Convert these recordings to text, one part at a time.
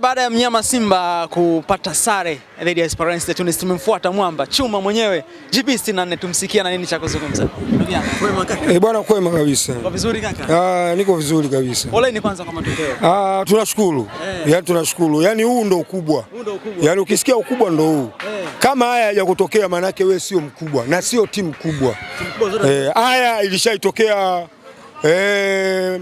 baada ya mnyama Simba kupata sare dhidi ya Esperance de Tunis, tumemfuata mwamba chuma mwenyewe GB64, tumsikia na nini cha kuzungumza. Kwema kaka? Bwana kwema kabisa. Uko vizuri kaka? Niko vizuri kabisa. Poleni kwanza kwa matokeo. Tunashukuru. Yaani tunashukuru. Yaani huu ndo ukubwa. Yaani ukisikia ukubwa ndo huu. Kama haya ya kutokea maana yake wewe sio mkubwa na sio timu kubwa. Haya ilishaitokea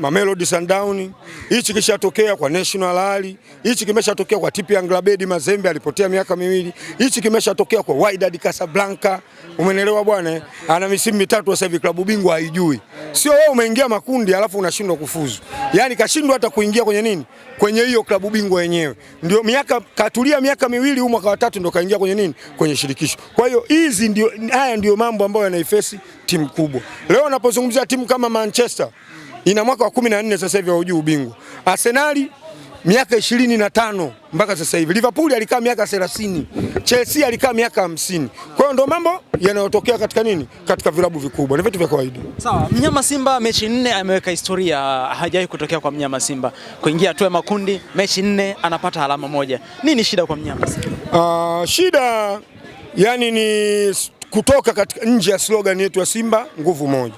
Mamelodi Sundowns, hichi kishatokea kwa National Ali, hichi kimeshatokea kwa TP Anglabedi Mazembe alipotea miaka miwili, hichi kimeshatokea kwa Wydad Casablanca. Umenelewa bwana? Ana misimu mitatu sasa hivi klabu bingwa haijui. Sio wewe umeingia makundi alafu unashindwa kufuzu. Yaani kashindwa hata kuingia kwenye nini? Kwenye hiyo klabu bingwa yenyewe. Ndio katulia miaka miwili, huu mwaka wa tatu ndio kaingia kwenye nini? Kwenye shirikisho. Kwa hiyo haya ndio mambo ambayo yanaifesi timu kubwa. Leo napozungumzia timu kama Manchester ina mwaka wa 14 sasa hivi haujui ubingwa. Arsenal miaka 25 mpaka sasa hivi. Liverpool alikaa miaka 30. Chelsea alikaa miaka 50. Kwa hiyo ndio mambo yanayotokea katika nini? Katika vilabu vikubwa. Ni vitu vya kawaida. Sawa, mnyama Simba mechi 4 ameweka historia, hajawahi kutokea kwa mnyama Simba. Kuingia hatua ya makundi, mechi 4 anapata alama moja. Nini shida kwa mnyama Simba? Shida yani ni kutoka katika nje ya slogan yetu ya Simba nguvu moja.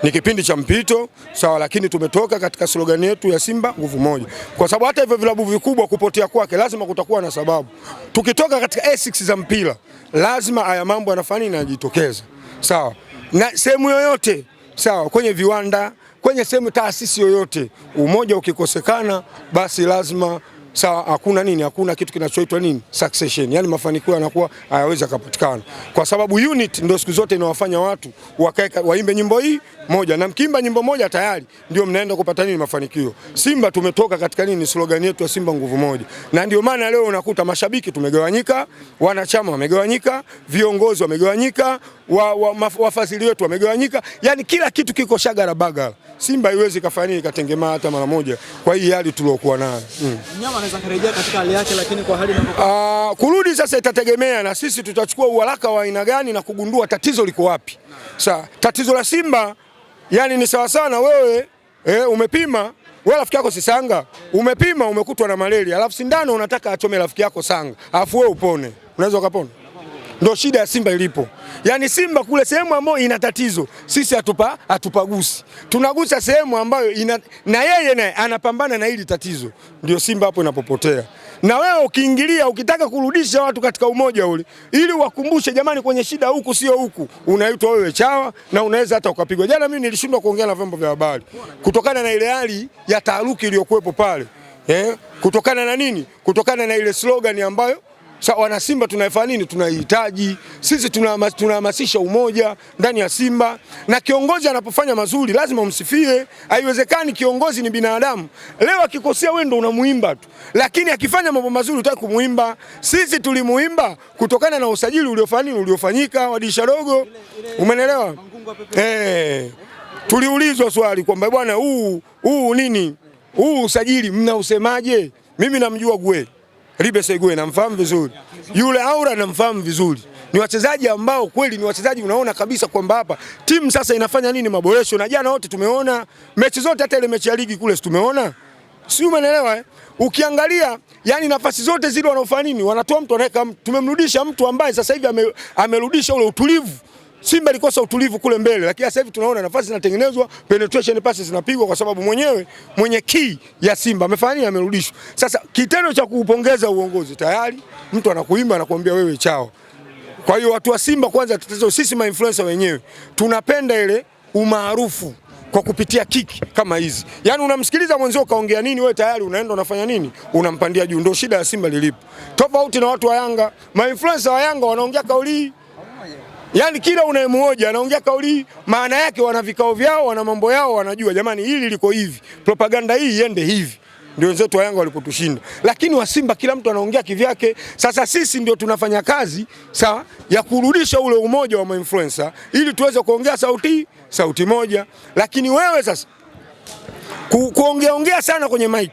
Ni kipindi cha mpito sawa, lakini tumetoka katika slogan yetu ya Simba nguvu moja, kwa sababu hata hivyo vilabu vikubwa kupotea kwake lazima kutakuwa na sababu. Tukitoka katika ethics za mpira lazima haya mambo yanafanya yanajitokeza sawa, na sehemu yoyote sawa, kwenye viwanda, kwenye sehemu taasisi yoyote, umoja ukikosekana basi lazima sawa, hakuna kitu kinachoitwa nini succession, yani mafanikio yanakuwa hayawezi kupatikana, kwa sababu unit ndio siku zote inawafanya watu waimbe nyimbo hii moja, na mkimba nyimbo moja tayari ndio mnaenda kupata nini mafanikio. Simba tumetoka katika nini slogan yetu ya Simba nguvu moja, na ndio maana leo unakuta mashabiki tumegawanyika, wanachama wamegawanyika, viongozi wamegawanyika, wafadhili wetu wamegawanyika, yani kila kitu kiko shagara bagara. Simba haiwezi kafanya nini katengemaa hata mara moja kwa hii hali tuliokuwa nayo. Mnyama anaweza kurejea katika hali yake, lakini kwa hali kurudi sasa itategemea na sisi tutachukua uharaka wa aina gani na kugundua tatizo liko wapi. Sasa tatizo la Simba yani ni sawa sana wewe umepima, wewe rafiki yako Sisanga, umepima umekutwa na malaria, alafu sindano unataka achome rafiki yako Sanga, alafu wewe upone. Unaweza ukapona? Ndio shida ya Simba ilipo. Yaani Simba kule sehemu ambayo ina tatizo, sisi hatupagusi. Tunagusa sehemu ambayo na yeye naye anapambana na hili tatizo. Ndio Simba hapo inapopotea. Na wewe ukiingilia ukitaka kurudisha watu katika umoja ule, ili wakumbushe jamani kwenye shida huku sio huku, unaitwa wewe chawa na unaweza hata ukapigwa. Jana mimi nilishindwa kuongea na vyombo vya habari kutokana na ile hali ya taharuki iliyokuwepo pale. Kutokana na nini? Kutokana na ile slogan ambayo wana Simba tunafanya nini? Tunahitaji sisi, tunahamasisha umoja ndani ya Simba, na kiongozi anapofanya mazuri lazima umsifie. Haiwezekani kiongozi ni binadamu, leo akikosea wewe ndo unamuimba tu, lakini akifanya mambo mazuri utaki kumuimba. Sisi tulimuimba kutokana na usajili uliofanyika wa dirisha dogo, umenelewa? Tuliulizwa swali kwamba bwana huu nini huu usajili mnausemaje? Mimi namjua Gwe Ribe Segwe, namfahamu vizuri. Yule Aura namfahamu vizuri. Ni wachezaji ambao kweli ni wachezaji unaona kabisa kwamba hapa timu sasa inafanya nini maboresho, na jana wote tumeona mechi zote, hata ile mechi ya ligi kule tumeona. Si umeelewa? Ukiangalia yani nafasi zote zile wanaofanya nini, wanatoa mtu anaweka, tumemrudisha mtu ambaye sasa hivi amerudisha ule utulivu. Simba ilikosa utulivu kule mbele, lakini sasa hivi tunaona nafasi zinatengenezwa, penetration passes zinapigwa, kwa sababu mwenye key ya Simba amefanya nini, amerudishwa. Sasa kitendo cha kuupongeza uongozi tayari mtu anakuimba anakuambia wewe chao. Kwa hiyo watu wa Simba kwanza, tatizo sisi ma-influencer wenyewe tunapenda ile umaarufu kwa kupitia kiki kama hizi. Yaani unamsikiliza mwenzio kaongea nini, wewe tayari unaenda unafanya nini, unampandia juu. Ndio shida ya Simba lilipo. Tofauti na watu wa Yanga, ma-influencer wa Yanga wanaongea kauli, yaani kila unayemuoja anaongea kauli, maana yake wana vikao vyao, wana mambo yao, wanajua jamani hili liko hivi, propaganda hii iende hivi. Ndio wenzetu wa Yanga walipotushinda. Lakini wa Simba kila mtu anaongea kivyake. Sasa sisi ndio tunafanya kazi sawa ya kurudisha ule umoja wa influencer ili tuweze kuongea sauti moja. Lakini wewe sasa kuongea sana kwenye mic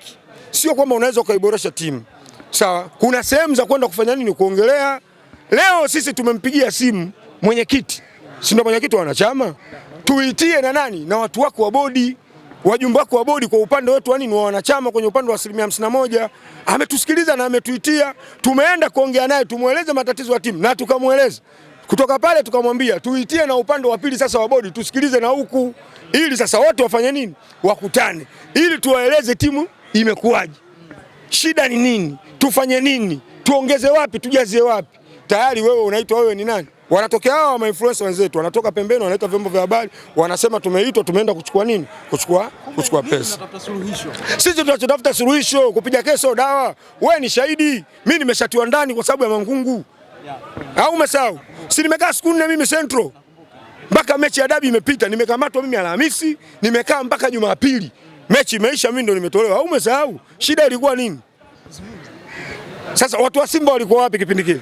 sio kwamba unaweza kuiboresha timu. Sawa? Kuna sehemu za kwenda kufanya nini, kuongelea. Leo sisi tumempigia simu mwenyekiti. Si ndio mwenyekiti wa wanachama? Tuitie na nani? Na watu wako wa bodi. wajumbe wako wa bodi kwa upande wetu wa wanachama kwenye upande wa 51%, ametusikiliza na ametuitia. Tumeenda kuongea naye tumueleze matatizo ya timu na tukamueleza. Kutoka pale tukamwambia tuitie na upande wa pili sasa wa bodi tusikilize na huku, ili sasa wote wafanye nini, wakutane ili tuwaeleze timu imekuwaje, shida ni nini, tufanye nini, tuongeze wapi, tujazie wapi. Tayari wewe unaitwa, wewe ni nani? Wanatokea hao ma influencer wenzetu, wanatoka pembeni, wanaita vyombo vya habari, wanasema tumeitwa, tumeenda kuchukua nini, kuchukua pesa. Sisi tunachotafuta suluhisho, kupiga keso dawa. Wewe ni shahidi, mimi nimeshatiwa ndani kwa sababu ya Mangungu. Au umesahau? Si nimekaa siku 4 mimi Central. Mpaka mechi ya dabi imepita, nimekamatwa mimi Alhamisi, nimekaa mpaka Jumapili. Mechi imeisha, mimi ndo nimetolewa. Au umesahau? Shida ilikuwa nini? Sasa watu wa Simba walikuwa wapi kipindi kile?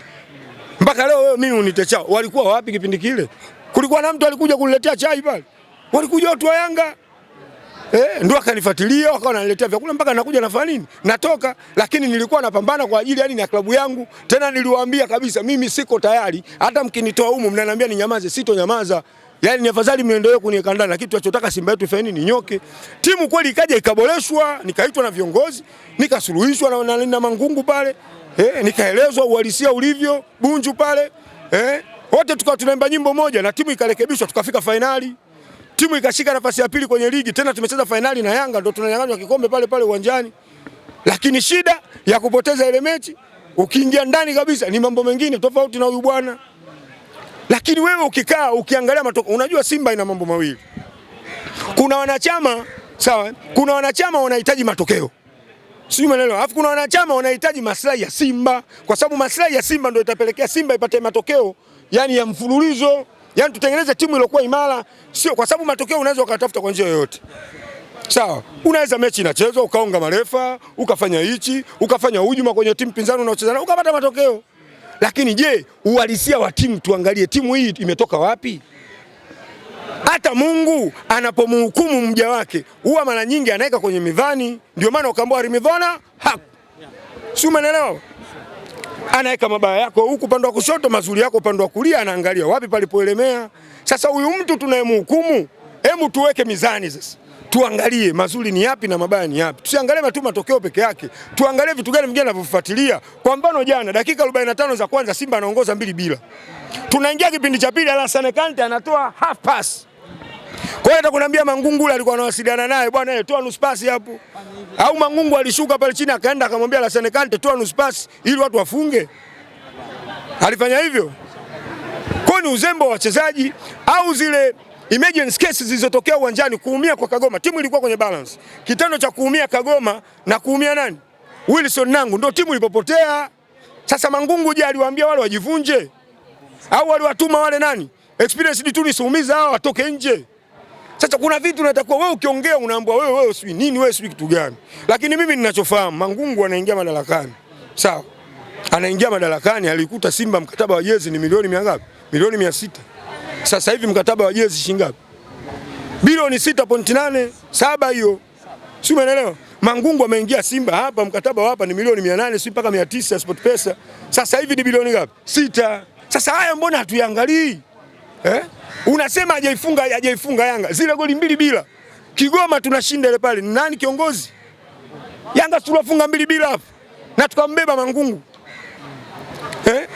Mpaka leo wewe mimi unitechao. Walikuwa wapi kipindi kile? Kulikuwa na mtu alikuja kuniletea chai pale. Walikuja watu wa Yanga. Ndio akanifuatilia, wakawa wananiletea vyakula mpaka nakuja nafanya nini? Natoka, lakini nilikuwa napambana kwa ajili yani na klabu yangu. Tena niliwaambia kabisa mimi siko tayari. Hata mkinitoa humo mnaniambia ninyamaze, sitonyamaza. Yaani ni afadhali mniendelee kuniweka ndani, lakini tunachotaka Simba yetu ifanye nini? Nyoke. Timu kweli ikaja ikaboreshwa, nikaitwa na viongozi, nikasuluhishwa na Mangungu pale. Nikaelezwa uhalisia ulivyo Bunju pale. Wote tukawa tunaimba nyimbo moja na timu ikarekebishwa, tukafika finali. Timu ikashika nafasi ya pili kwenye ligi, tena tumecheza finali na Yanga, ndio tunanyang'anywa kikombe pale pale uwanjani. Lakini shida ya kupoteza ile mechi, ukiingia ndani kabisa ni mambo mengine tofauti na huyu bwana. Lakini wewe ukikaa ukiangalia matokeo, unajua Simba ina mambo mawili. Kuna wanachama, sawa? Kuna wanachama wanahitaji matokeo. Sio umeelewa? Alafu kuna wanachama wanahitaji maslahi ya Simba, kwa sababu maslahi ya Simba ndio itapelekea Simba ipate matokeo, yani ya mfululizo. Yani tutengeneze timu iliyokuwa imara, sio kwa sababu matokeo unaweza ukatafuta kwa njia yoyote. Sawa, unaweza mechi inachezwa ukaonga marefa, ukafanya hichi, ukafanya hujuma kwenye timu pinzani unaocheza na ukapata matokeo. Lakini je, uhalisia wa timu, tuangalie timu hii imetoka wapi? Hata Mungu anapomhukumu mja wake huwa mara nyingi anaweka kwenye mizani, ndio maana ukaambiwa rimidhona haki. Sio, umeelewa? Anaweka mabaya yako huku upande wa kushoto, mazuri yako upande wa kulia, anaangalia wapi palipoelemea. Sasa huyu mtu tunayemhukumu, hebu tuweke mizani sasa. Tuangalie mazuri ni yapi na mabaya ni yapi. Tusiangalie tu matokeo peke yake. Tuangalie vitu gani vingine vinavyofuatilia. Kwa mfano jana dakika 45 za kwanza Simba anaongoza 2-0. Tunaingia kipindi cha pili, Alassane Kante anatoa half pass. Kwa hiyo atakwambia Mangungu alikuwa anawasiliana naye, bwana toa nusu pasi hapo. Au Mangungu alishuka pale chini akaenda akamwambia Alassane Kante toa nusu pasi ili watu wafunge. Alifanya hivyo? Kwa ni uzembe wa wachezaji au zile emergency cases zilizotokea uwanjani, kuumia kwa Kagoma. Timu ilikuwa kwenye balance. Kitendo cha kuumia Kagoma na kuumia nani? Wilson Nangu ndio timu ilipopotea. Sasa Mangungu je, aliwaambia wale wajivunje? Au waliwatuma wale nani? Experience ni tu nisuumiza hao watoke nje. Sasa kuna vitu natakuwa wewe ukiongea unaambiwa wewe sijui nini, wewe sijui kitu gani. Lakini mimi ninachofahamu Mangungu anaingia madarakani. Sawa. Anaingia madarakani, alikuta Simba mkataba wa jezi ni milioni ngapi? Milioni 600. Sasa hivi mkataba wa jezi shilingi ngapi? Bilioni 6.87 hiyo. Si umeelewa? Mangungu ameingia Simba hapa, mkataba hapa ni milioni 800 si mpaka 900 SportPesa. Sasa hivi ni bilioni ngapi? 6. Sasa haya mbona hatuiangalii? Unasema hajaifunga Yanga. Zile goli 2 bila. Kigoma tunashinda ile pale. Nani kiongozi? Yanga tunafunga 2 bila hapo. Na tukambeba Mangungu.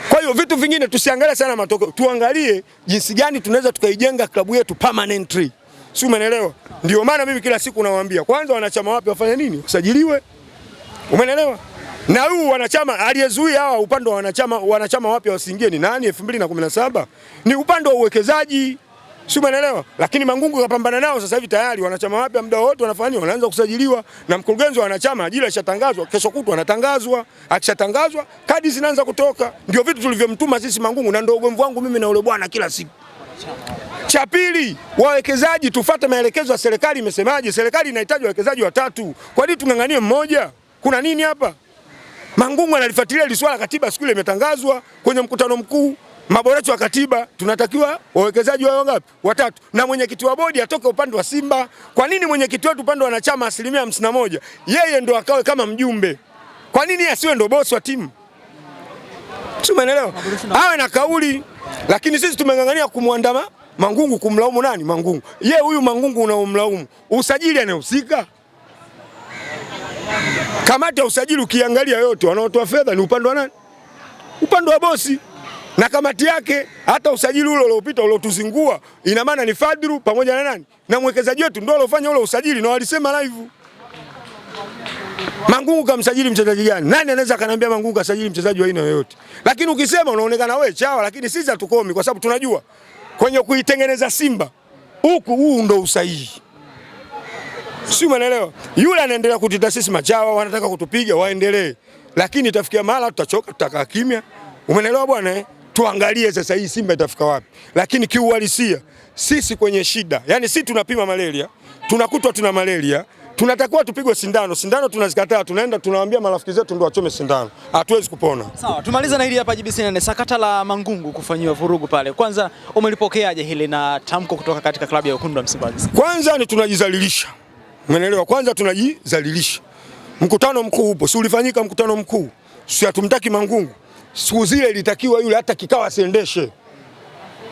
Kwa hiyo vitu vingine tusiangalie sana matokeo. Tuangalie jinsi gani tunaweza tukaijenga klabu yetu permanently. Si umeelewa? Ndio maana mimi kila siku nawaambia, kwanza wanachama wapi wafanye nini? Usajiliwe. Umeelewa? Na huu wanachama aliyezuia hawa upande wa wanachama wapi wasiingie ni nani 2017? Ni upande wa uwekezaji. Si umeelewa? Lakini Mangungu kapambana nao, sasa hivi tayari wanachama wapi muda wote wanafanya wanaanza kusajiliwa, na mkurugenzi wa wanachama ajira ishatangazwa, kesho kutwa anatangazwa. Akishatangazwa kadi zinaanza kutoka. Ndio vitu tulivyomtuma sisi Mangungu, na ndio ugomvi wangu mimi na ule bwana kila siku. Cha pili, wawekezaji tufuate maelekezo ya serikali. Imesemaje? Serikali inahitaji wawekezaji 3. Kwa nini tunganganie mmoja? Kuna nini hapa? Mangungu analifuatilia ile swala, katiba siku ile imetangazwa kwenye mkutano mkuu, maboresho ya katiba, tunatakiwa wawekezaji wao ngapi? 3. Na mwenyekiti wa bodi atoke upande wa Simba. Kwa nini mwenyekiti wetu upande wa wanachama 51% yeye ndo akawe kama mjumbe? Kwa nini asiwe ndo boss wa timu? Umeelewa? Awe na kauli. Lakini sisi tumengangania kumwandama Mangungu kumlaumu nani? Mangungu. Ye huyu Mangungu unaomlaumu, usajili anahusika? Kamati ya usajili ukiangalia yote wanaotoa fedha ni upande wa nani? Upande wa bosi. Na kamati yake hata usajili ule uliopita uliotuzingua ina maana ni Fadru pamoja na nani? Na mwekezaji wetu ndio alofanya ule usajili na walisema live. Mangungu kamsajili mchezaji gani? Nani anaweza kaniambia Mangungu kasajili mchezaji wa aina yoyote? Lakini ukisema unaonekana wewe chawa, lakini sisi hatukomi kwa sababu tunajua kwenye kuitengeneza Simba huu ndo usahihi. Si umeelewa? Yule anaendelea kutita sisi machawa, wanataka kutupiga waendelee. Lakini itafikia mahali tutachoka, tutakaa kimya. Umeelewa bwana? Tuangalie sasa hii Simba itafika wapi. Lakini kiuhalisia sisi kwenye shida. Yaani sisi tunapima malaria, tunakutwa tuna malaria, tunatakiwa tupigwe sindano. Sindano tunazikataa, tunaenda tunawaambia marafiki zetu ndio wachome sindano. Hatuwezi kupona. Sawa, tumaliza na hili hapa JBC. Sakata la Mangungu kufanyiwa vurugu pale. Kwanza umelipokeaje hili na tamko kutoka katika klabu ya Wekundu wa Msimbazi? Kwanza ni tunajizalilisha. Umeelewa? Kwanza tunajizalilisha. Mkutano mkuu upo. Si ulifanyika mkutano mkuu? Si hatumtaki Mangungu. Siku zile ilitakiwa yule hata kikao asiendeshe.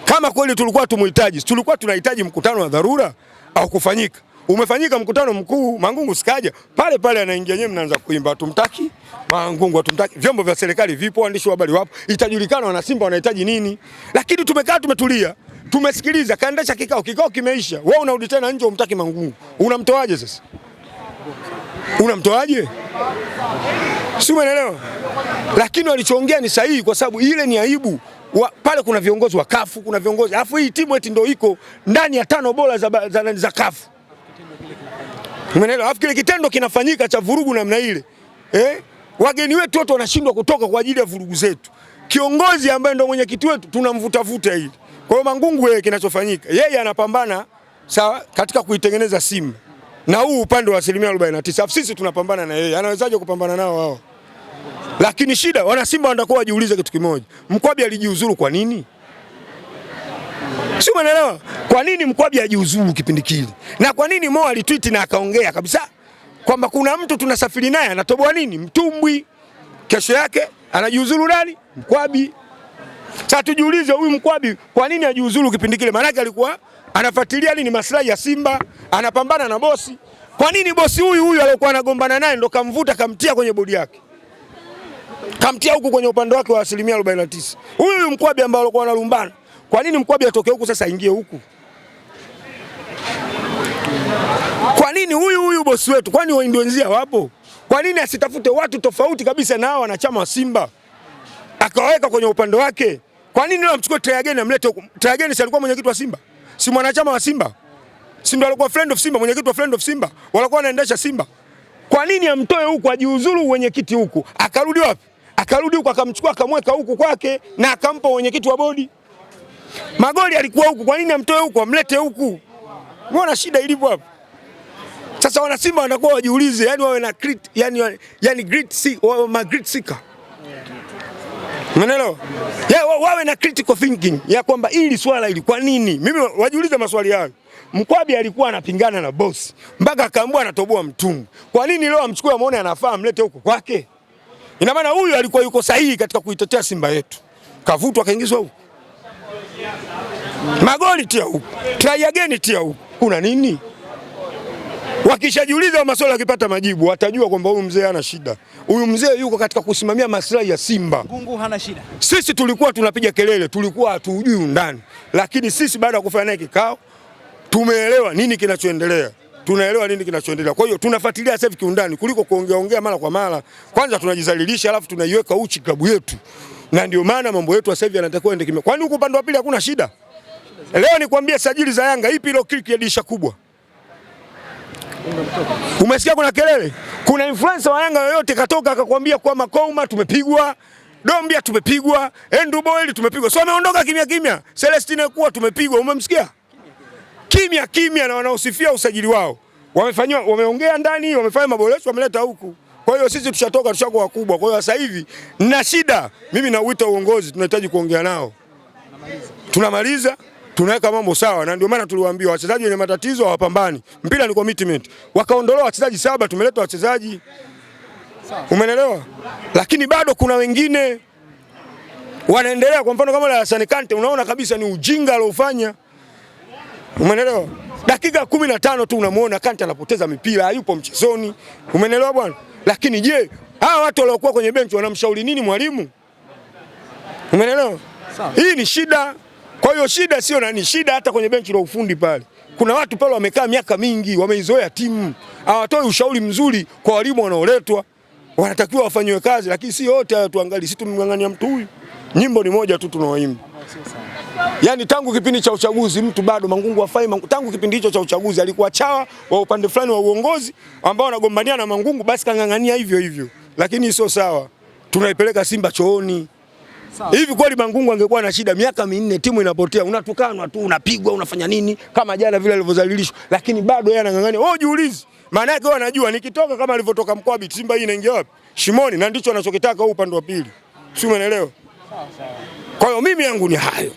Kama kweli tulikuwa tumuhitaji, tulikuwa tunahitaji mkutano wa dharura au kufanyika. Umefanyika mkutano mkuu, Mangungu sikaja. Pale pale anaingia nyewe mnaanza kuimba tumtaki Mangungu, hatumtaki. Vyombo vya serikali vipo, waandishi wa habari wapo. Itajulikana wana Simba wanahitaji nini. Lakini tumekaa tumetulia. Tumesikiliza, kaendesha kikao kimeisha. Wewe unarudi tena nje umtaki Mangungu. Unamtoaje sasa? Unamtoaje? Si umeelewa? Lakini walichoongea ni sahihi kwa sababu ile ni aibu. Pale kuna viongozi wa kafu, kuna viongozi. Alafu hii timu eti ndio iko ndani ya 5 bora za kafu. Umeelewa? Alafu kile kitendo kinafanyika cha vurugu namna ile. Wageni wetu wote wanashindwa kutoka kwa ajili ya vurugu zetu. Kiongozi ambaye ndio mwenyekiti wetu tunamvuta hili. Kwa hiyo Mangungu yeye kinachofanyika, yeye anapambana sawa katika kuitengeneza Simba. Na huu upande wa 49%. Sisi tunapambana na yeye. Anawezaje kupambana nao wao? Lakini shida wana Simba wanatakuwa wajiulize kitu kimoja. Mkwabi alijiuzuru kwa nini? Si umeelewa? Kwa nini Mkwabi ajiuzuru kipindi kile? Na kwa nini Mo alitweet na akaongea kabisa kwamba kuna mtu tunasafiri naye anatoboa nini? Mtumbwi. Kesho yake anajiuzuru nani? Mkwabi. Sasa tujiulize huyu Mkwabi kwa nini ajiuzuru kipindi kile? Maana yake alikuwa anafuatilia nini maslahi ya Simba, anapambana na bosi. Kwa nini bosi huyu aliyokuwa anagombana naye ndo kamvuta kamtia kwenye bodi yake? Kamtia huku kwenye upande wake wa 49%. Huyu Mkwabi ambaye alikuwa analumbana. Kwa nini Mkwabi atoke huku sasa aingie huku? Kwa nini huyu bosi wetu? Kwani waindonzia wapo? Kwa nini asitafute watu tofauti kabisa na hao wanachama wa Simba? Akaweka kwenye upande wake. Kwa nini leo amchukue Trayageni amlete huko? Trayageni si alikuwa mwenyekiti wa Simba? Si mwanachama wa Simba? Si ndio alikuwa friend of Simba, mwenyekiti wa friend of Simba? Walikuwa wanaendesha Simba. Kwa nini amtoe huku ajiuzuru mwenyekiti huku? Akarudi wapi? Akarudi huku akamchukua akamweka huku kwake na akampa mwenyekiti wa bodi. Magoli alikuwa huku, kwa nini amtoe huku amlete huku? Unaona shida ilipo hapo? Sasa wana Simba wanakuwa wajiulize, yani wawe na grit, yani grit seeker. Umeelewa? Wawe na critical thinking ya kwamba hili swala hili kwa nini? Mimi wajiulize maswali hayo. Mkwabi alikuwa anapingana na boss mpaka akaambiwa anatoboa mtungu. Kwa nini leo amchukue amuone anafaa amlete huko kwake? Ina maana huyu alikuwa yuko sahihi katika kuitetea Simba yetu. Kavutwa kaingizwa huko. Magoli tia huko. Trayageni tia huko. Kuna nini? Wakishajiuliza maswali yakipata majibu watajua kwamba huyu mzee hana shida. Huyu mzee yuko katika kusimamia maslahi ya Simba. Mangungu hana shida. Sisi tulikuwa tunapiga kelele, tulikuwa hatujui undani. Lakini sisi baada ya kufanya naye kikao tumeelewa nini kinachoendelea. Tunaelewa nini kinachoendelea. Kwa hiyo tunafuatilia sasa hivi kiundani kuliko kuongea mara kwa mara. Kwanza tunajizalilisha alafu tunaiweka uchi klabu yetu. Na ndio maana mambo yetu sasa hivi yanatakiwa ende kimya. Kwani huko upande wa pili hakuna shida? Leo nikwambie sajili za Yanga ipi ile click ya dirisha kubwa? Umesikia kuna kelele? Kuna influencer wa Yanga yoyote katoka akakwambia kwa Makouma tumepigwa, Dombia tumepigwa, Andrew Boyle tumepigwa. So ameondoka kimya. Celestine kuwa tumepigwa, umemsikia? Kimya na wanaosifia usajili wao. Wameongea ndani, wamefanya maboresho, wameleta huku. Kwa hiyo sisi tushatoka tushakuwa wakubwa. Kwa hiyo sasa hivi na shida. Mimi nauita uongozi, tunahitaji kuongea nao. Tunamaliza, tunaweka mambo sawa na ndio maana tuliwaambia wachezaji wenye matatizo hawapambani. Mpira ni commitment. Wakaondolewa wachezaji 7, tumeleta wachezaji. Umeelewa? Lakini bado kuna wengine wanaendelea, kwa mfano kama la Hassan Kante unaona kabisa ni ujinga aliofanya. Umeelewa? Dakika 15 tu unamuona Kante anapoteza mipira, hayupo mchezoni. Umeelewa bwana? Lakini je, hawa watu waliokuwa kwenye benchi wanamshauri nini mwalimu? Umeelewa? Hii ni shida. Kwa hiyo shida sio nani, shida hata kwenye benchi la ufundi pale. Kuna watu pale wamekaa miaka mingi, wameizoea timu. Hawatoi ushauri mzuri kwa walimu wanaoletwa. Wanatakiwa wafanywe kazi, lakini si wote hao tuangalie. Sisi tumngangania mtu huyu. Nyimbo ni moja tu tunaoimba. Yaani tangu kipindi cha uchaguzi mtu bado Mangungu hafai. Tangu kipindi hicho cha uchaguzi alikuwa chawa wa upande fulani wa uongozi ambao wanagombania na Mangungu, basi kangangania hivyo hivyo. Lakini sio sawa. Tunaipeleka Simba chooni. Hivi kweli Mangungu angekuwa na shida miaka 4 timu inapotea, unatukanwa tu, unapigwa, unafanya nini kama jana vile alivyozalilishwa, lakini bado yeye anangangania. Wewe jiulize. Maana yake wanajua nikitoka kama alivyotoka Mkwabi, Simba hii inaingia wapi? Shimoni, na ndicho anachokitaka huko upande wa pili. Si umeelewa? Kwa hiyo mimi yangu ni hayo.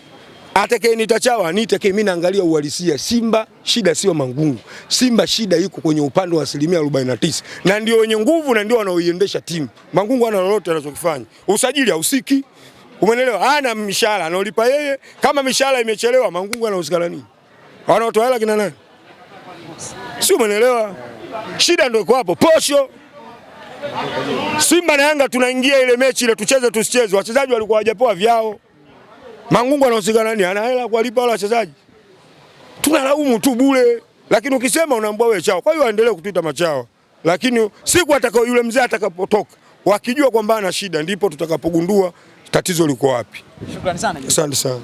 Atakaye nitachawa nitake, mimi naangalia uhalisia. Simba shida sio Mangungu. Simba shida iko kwenye upande wa 49%. Na ndio wenye nguvu na ndio wanaoiendesha timu. Mangungu ana lolote anachokifanya. Usajili hausiki. Umeelewa? Hana mishahara analipa yeye. Kama mishahara imechelewa Mangungu anahusikana nini? Wanaotoa hela kina nani? Si umeelewa? Shida ndio iko hapo. Posho. Simba na Yanga tunaingia ile mechi ile tucheze tusicheze. Wachezaji walikuwa hawajapoa vyao. Mangungu anahusikana nini? Ana hela kuwalipa wale wachezaji. Tunalaumu tu bure. Lakini ukisema unaambia wewe chao. Kwa hiyo aendelee kutuita machawa. Lakini siku atakao yule mzee atakapotoka, wakijua kwamba ana shida, ndipo tutakapogundua tatizo liko wapi. Shukrani sana. Asante sana.